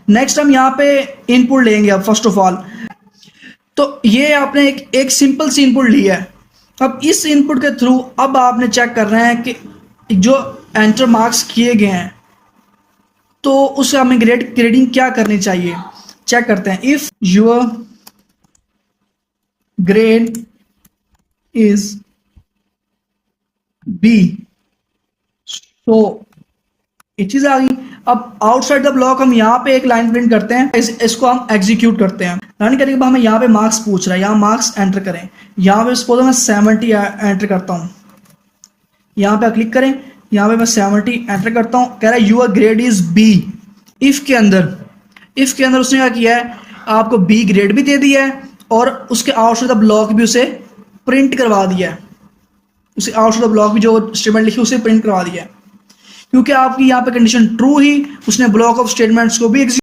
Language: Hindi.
नेक्स्ट हम यहाँ पे इनपुट लेंगे। अब फर्स्ट ऑफ ऑल तो ये आपने एक सिंपल सी इनपुट ली है। अब इस इनपुट के थ्रू अब आपने चेक कर रहे हैं कि जो एंटर मार्क्स किए गए हैं तो उसका हमें ग्रेडिंग क्या करनी चाहिए। चेक करते हैं। If your grade is B, तो ये चीज आ गई। अब आउटसाइड द ब्लॉक हम यहाँ पे एक लाइन प्रिंट करते हैं, इसको हम एग्जीक्यूट करते हैं। रन करने के बाद हमें यहाँ पे मार्क्स पूछ रहा है, यहाँ मार्क्स एंटर करें। यहाँ पे सपोज मैं 70 एंटर करता हूँ, यहाँ पे क्लिक करें, यहाँ पे मैं 70 एंटर करता हूँ। कह रहा है your grade is B. If के अंदर उसने क्या किया है, आपको बी ग्रेड भी दे दिया है और उसके आउटसाइड द ब्लॉक भी उसे प्रिंट करवा दिया है। उसे आउटसाइड द ब्लॉक भी जो स्टेटमेंट लिखी उसे प्रिंट करवा दिया है। क्योंकि आपकी यहाँ पे कंडीशन ट्रू ही, उसने ब्लॉक ऑफ स्टेटमेंट्स को भी